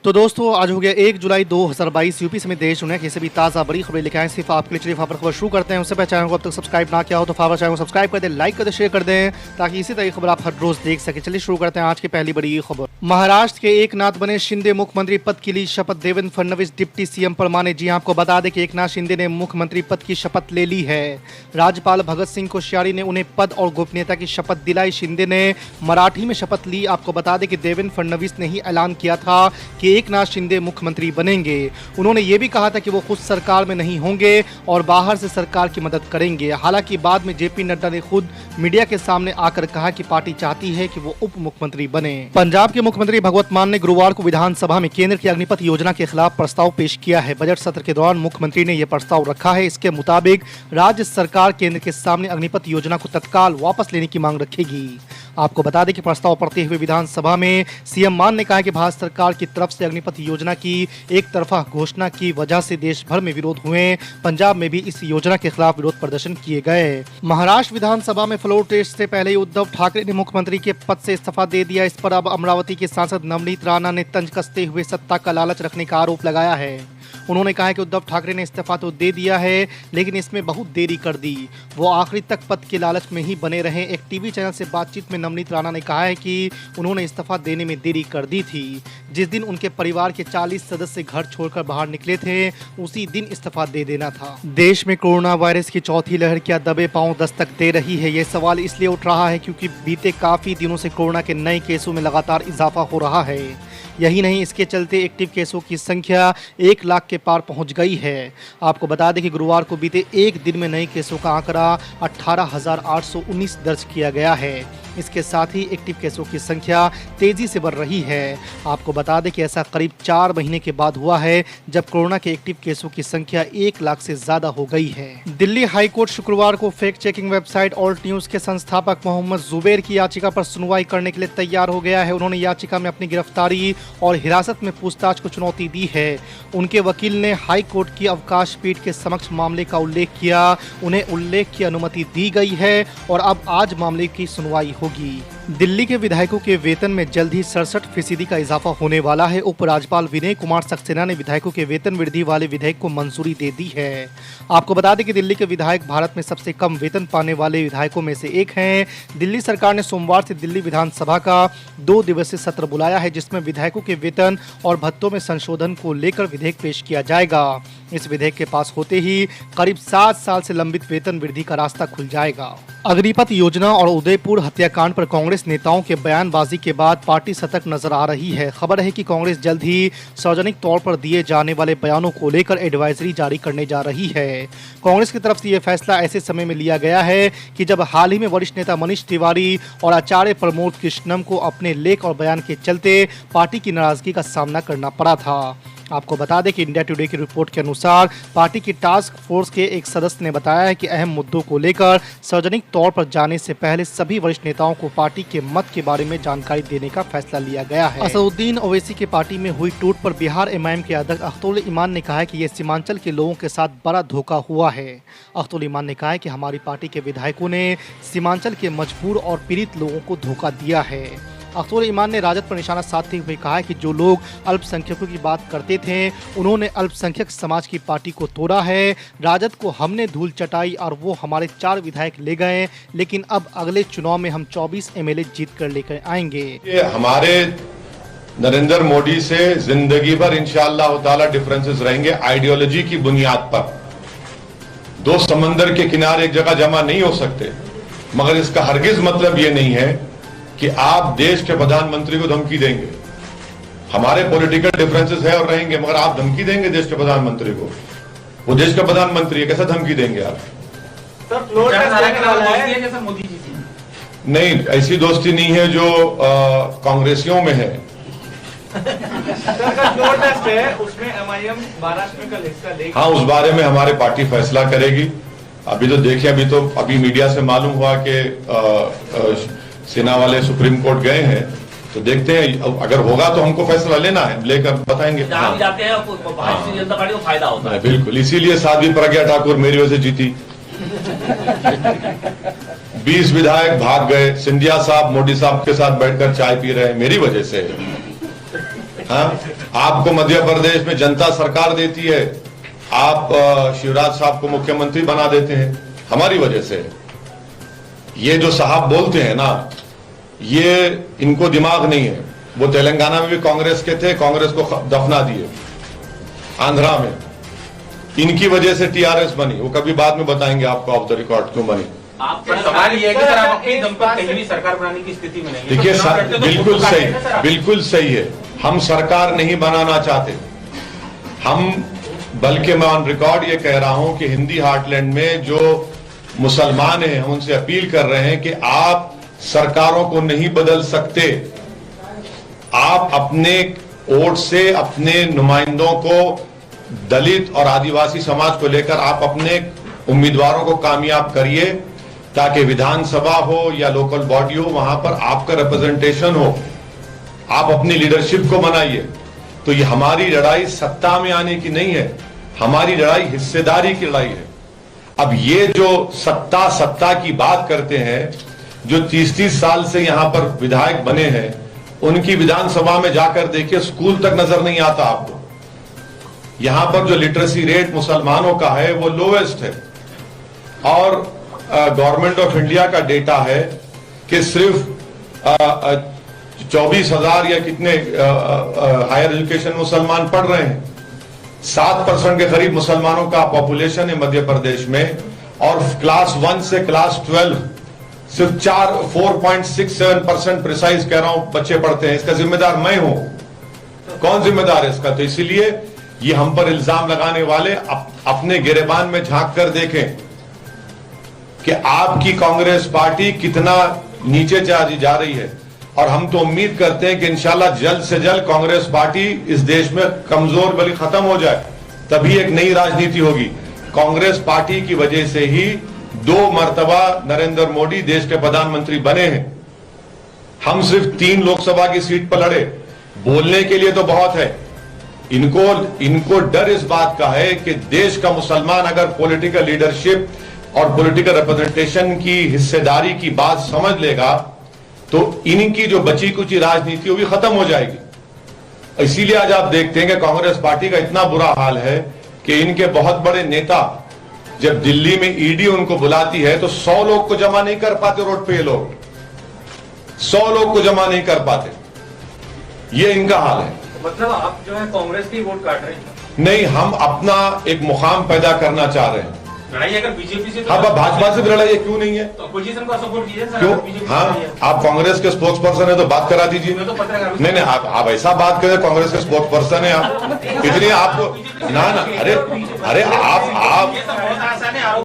तो दोस्तों आज हो गया 1 जुलाई 2022। यूपी समेत देश दुनिया की सभी ताज़ा बड़ी खबरें लेकर आए सिर्फ आपके लिए। चलिए खबर शुरू करते हैं। उससे पहले चैनल को अब तक सब्सक्राइब ना किया हो तो चैनल को सब्सक्राइब कर दें, लाइक कर दें, शेयर कर दें ताकि इसी तरह की खबर आप हर रोज देख सके। चलिए शुरू करते हैं आज की पहली बड़ी खबर। महाराष्ट्र के एकनाथ बने शिंदे मुख्यमंत्री पद के लिए शपथ। देवेंद्र फडणवीस डिप्टी सीएम पर माने। जी आपको बता दें कि एकनाथ शिंदे ने मुख्यमंत्री पद की शपथ ले ली है। राज्यपाल भगत सिंह कोश्यारी ने उन्हें पद और गोपनीयता की शपथ दिलाई। शिंदे ने मराठी में शपथ ली। आपको बता दें कि देवेंद्र फडणवीस ने ही ऐलान किया था कि एकनाथ शिंदे मुख्यमंत्री बनेंगे। उन्होंने ये भी कहा था कि वो खुद सरकार में नहीं होंगे और बाहर से सरकार की मदद करेंगे। हालांकि बाद में जेपी नड्डा ने खुद मीडिया के सामने आकर कहा कि पार्टी चाहती है कि वो उप मुख्यमंत्री बने। पंजाब के मुख्यमंत्री भगवंत मान ने गुरुवार को विधानसभा में केंद्र की अग्निपथ योजना के खिलाफ प्रस्ताव पेश किया है। बजट सत्र के दौरान मुख्यमंत्री ने यह प्रस्ताव रखा है। इसके मुताबिक राज्य सरकार केंद्र के सामने अग्निपथ योजना को तत्काल वापस लेने की मांग रखेगी। आपको बता दें कि प्रस्ताव पढ़ते हुए विधानसभा में सीएम मान ने कहा कि भारत सरकार की तरफ से अग्निपथ योजना की एक तरफा घोषणा की वजह से देश भर में विरोध हुए। पंजाब में भी इस योजना के खिलाफ विरोध प्रदर्शन किए गए। महाराष्ट्र विधानसभा में फ्लोर टेस्ट से पहले उद्धव ठाकरे ने मुख्यमंत्री के पद से इस्तीफा दे दिया। इस पर अब अमरावती के सांसद नवनीत राणा ने तंज कसते हुए सत्ता का लालच रखने का आरोप लगाया है। उन्होंने कहा कि उद्धव ठाकरे ने इस्तीफा तो दे दिया है लेकिन इसमें बहुत देरी कर दी। वो आखिरी तक पद के लालच में ही बने रहे। एक टीवी चैनल से बातचीत में नवनीत राणा ने कहा है कि उन्होंने इस्तीफा देने में देरी कर दी थी। जिस दिन उनके परिवार के 40 सदस्य घर छोड़कर बाहर निकले थे उसी दिन इस्तीफा दे देना था। देश में कोरोना वायरस की चौथी लहर क्या दबे पांव दस्तक दे रही है? ये सवाल इसलिए उठ रहा है क्योंकि बीते काफी दिनों से कोरोना के नए केसों में लगातार इजाफा हो रहा है। यही नहीं, इसके चलते एक्टिव केसों की संख्या 1 लाख के पार पहुंच गई है। आपको बता दें कि गुरुवार को बीते एक दिन में नए केसों का आंकड़ा 18,819 दर्ज किया गया है। इसके साथ ही एक्टिव केसों की संख्या तेजी से बढ़ रही है। आपको बता दें कि ऐसा करीब 4 महीने के बाद हुआ है जब कोरोना के एक्टिव केसों की संख्या 1 लाख से ज्यादा हो गई है। दिल्ली हाईकोर्ट शुक्रवार को fact checking website alt news के संस्थापक मोहम्मद जुबैर की याचिका पर सुनवाई करने के लिए तैयार हो गया है। उन्होंने याचिका में अपनी गिरफ्तारी और हिरासत में पूछताछ को चुनौती दी है। उनके वकील ने हाई कोर्ट की अवकाश पीठ के समक्ष मामले का उल्लेख किया। उन्हें उल्लेख की अनुमति दी गई है और अब आज मामले की सुनवाई होगी। दिल्ली के विधायकों के वेतन में जल्द ही 67% का इजाफा होने वाला है। उपराज्यपाल विनय कुमार सक्सेना ने विधायकों के वेतन वृद्धि वाले विधेयक को मंजूरी दे दी है। आपको बता दें कि दिल्ली के विधायक भारत में सबसे कम वेतन पाने वाले विधायकों में से एक हैं। दिल्ली सरकार ने सोमवार से दिल्ली विधानसभा का 2 दिवसीय सत्र बुलाया है जिसमें विधायकों के वेतन और भत्तों में संशोधन को लेकर विधेयक पेश किया जाएगा। इस विधेयक के पास होते ही करीब 7 साल से लंबित वेतन वृद्धि का रास्ता खुल जाएगा। अग्निपथ योजना और उदयपुर हत्याकांड पर कांग्रेस नेताओं के बयानबाजी के बाद पार्टी सतर्क नजर आ रही है। खबर है कि कांग्रेस जल्द ही सार्वजनिक तौर पर दिए जाने वाले बयानों को लेकर एडवाइजरी जारी करने जा रही है। कांग्रेस की तरफ से यह फैसला ऐसे समय में लिया गया है कि जब हाल ही में वरिष्ठ नेता मनीष तिवारी और आचार्य प्रमोद कृष्णम को अपने लेख और बयान के चलते पार्टी की नाराजगी का सामना करना पड़ा था। आपको बता दें कि इंडिया टुडे की रिपोर्ट के अनुसार पार्टी की टास्क फोर्स के एक सदस्य ने बताया है कि अहम मुद्दों को लेकर सार्वजनिक तौर पर जाने से पहले सभी वरिष्ठ नेताओं को पार्टी के मत के बारे में जानकारी देने का फैसला लिया गया है। असदुद्दीन ओवैसी की पार्टी में हुई टूट पर बिहार एमआईएम के अध्यक्ष अख्तरुल ईमान ने कहा है कि यह सीमांचल के लोगों के साथ बड़ा धोखा हुआ है। अख्तरुल ईमान ने कहा है कि हमारी पार्टी के विधायकों ने सीमांचल के मजबूर और पीड़ित लोगों को धोखा दिया है। अख्तरुल ईमान ने राजद पर निशाना साधते हुए कहा कि जो लोग अल्पसंख्यकों की बात करते थे उन्होंने अल्पसंख्यक समाज की पार्टी को तोड़ा है। राजद को हमने धूल चटाई और वो हमारे 4 विधायक ले गए, लेकिन अब अगले चुनाव में हम 24 एमएलए जीत कर लेकर आएंगे। ये हमारे नरेंद्र मोदी से जिंदगी भर इंशाअल्लाह ताला डिफरेंसेस रहेंगे आइडियोलॉजी की बुनियाद पर। 2 समंदर के किनारे एक जगह जमा नहीं हो सकते, मगर इसका हरगिज मतलब ये नहीं है कि आप देश के प्रधानमंत्री को धमकी देंगे। हमारे पॉलिटिकल डिफरेंसेस है और रहेंगे, मगर आप धमकी देंगे देश के प्रधानमंत्री को? वो देश का प्रधानमंत्री है, कैसा धमकी देंगे आप? नहीं, ऐसी दोस्ती नहीं है जो कांग्रेसियों में है। उसमें एमआईएम महाराष्ट्र में कल हिस्सा लेगी। हाँ, उस बारे में हमारी पार्टी फैसला करेगी। अभी तो देखिए, अभी मीडिया से मालूम हुआ कि सेना वाले सुप्रीम कोर्ट गए हैं, तो देखते हैं अगर होगा तो हमको फैसला लेना है, लेकर बताएंगे। जहां भी जाते हैं भारतीय जनता पार्टी को फायदा होता है। बिल्कुल, इसीलिए साध्वी प्रज्ञा ठाकुर मेरी वजह से जीती। 20 विधायक भाग गए। सिंधिया साहब मोदी साहब के साथ बैठकर चाय पी रहे हैं, मेरी वजह से। हाँ, आपको मध्य प्रदेश में जनता सरकार देती है, आप शिवराज साहब को मुख्यमंत्री बना देते हैं, हमारी वजह से। ये जो साहब बोलते हैं ना, ये इनको दिमाग नहीं है। वो तेलंगाना में भी कांग्रेस के थे, कांग्रेस को दफना दिए। आंध्रा में इनकी वजह से टीआरएस बनी, वो कभी बाद में बताएंगे आपको ऑफ द रिकॉर्ड क्यों बनी। पर सवाल ये है कि सर आप अपनी दम पर कहीं भी सरकार बनाने की स्थिति में नहीं है। देखिए चुनाव लड़ते तो बिल्कुल खुद सही, काटेंगे सर आप। बिल्कुल सही है। हम सरकार नहीं बनाना चाहते, हम बल्कि मैं ऑन रिकॉर्ड ये कह रहा हूं कि हिंदी हार्टलैंड में जो मुसलमान हैं, हम उनसे अपील कर रहे हैं कि आप सरकारों को नहीं बदल सकते। आप अपने वोट से अपने नुमाइंदों को, दलित और आदिवासी समाज को लेकर आप अपने उम्मीदवारों को कामयाब करिए, ताकि विधानसभा हो या लोकल बॉडी हो, वहां पर आपका रिप्रेजेंटेशन हो। आप अपनी लीडरशिप को बनाइए। तो ये हमारी लड़ाई सत्ता में आने की नहीं है, हमारी लड़ाई हिस्सेदारी की लड़ाई है। अब ये जो सत्ता की बात करते हैं, जो 30-30 साल से यहां पर विधायक बने हैं, उनकी विधानसभा में जाकर देखिए, स्कूल तक नजर नहीं आता आपको। यहां पर जो लिटरेसी रेट मुसलमानों का है वो लोवेस्ट है, और गवर्नमेंट ऑफ इंडिया का डेटा है कि सिर्फ 24,000 या कितने हायर एजुकेशन मुसलमान पढ़ रहे हैं। 7% के करीब मुसलमानों का पॉपुलेशन है मध्य प्रदेश में, और क्लास 1 से क्लास 12 सिर्फ 4.67% प्रिसाइज कह रहा हूं बच्चे पढ़ते हैं। इसका जिम्मेदार मैं हूं। कौन जिम्मेदार है इसका? तो इसीलिए ये हम पर इल्जाम लगाने वाले अपने गिरेबान में झांक कर देखें कि आपकी कांग्रेस पार्टी कितना नीचे जा रही है। और हम तो उम्मीद करते हैं कि इंशाल्लाह जल्द से जल्द कांग्रेस पार्टी इस देश में कमजोर बल्कि खत्म हो जाए, तभी एक नई राजनीति होगी। कांग्रेस पार्टी की वजह से ही 2 मर्तबा नरेंद्र मोदी देश के प्रधानमंत्री बने हैं। हम सिर्फ 3 लोकसभा की सीट पर लड़े। बोलने के लिए तो बहुत है, इनको डर इस बात का है कि देश का मुसलमान अगर पॉलिटिकल लीडरशिप और पॉलिटिकल रिप्रेजेंटेशन की हिस्सेदारी की बात समझ लेगा, तो इनकी जो बची कुची राजनीति वो भी खत्म हो जाएगी। इसीलिए आज आप देखते हैं कि कांग्रेस पार्टी का इतना बुरा हाल है कि इनके बहुत बड़े नेता, जब दिल्ली में ईडी उनको बुलाती है तो 100 लोग को जमा नहीं कर पाते रोड पे। ये लोग 100 लोग को जमा नहीं कर पाते, ये इनका हाल है। मतलब आप जो है कांग्रेस की वोट काट रहे हैं? नहीं, हम अपना एक मुकाम पैदा करना चाह रहे हैं। लड़ाई अगर बीजेपी से, तो हाँ, भाजपा से भी लड़ाई है, क्यों नहीं है? तो अपोजिशन को सपोर्ट कीजिए सर। क्यों? अगर बीजेपी से हाँ, लड़ाई है। आप कांग्रेस के स्पोक्स पर्सन है तो बात करा दीजिए। मैं तो पत्रकार हूं। नहीं, आप ऐसा बात करें, कांग्रेस के स्पोक्स पर्सन है आप, इतनी आपको ना, अरे आप ये सब बहुत आसान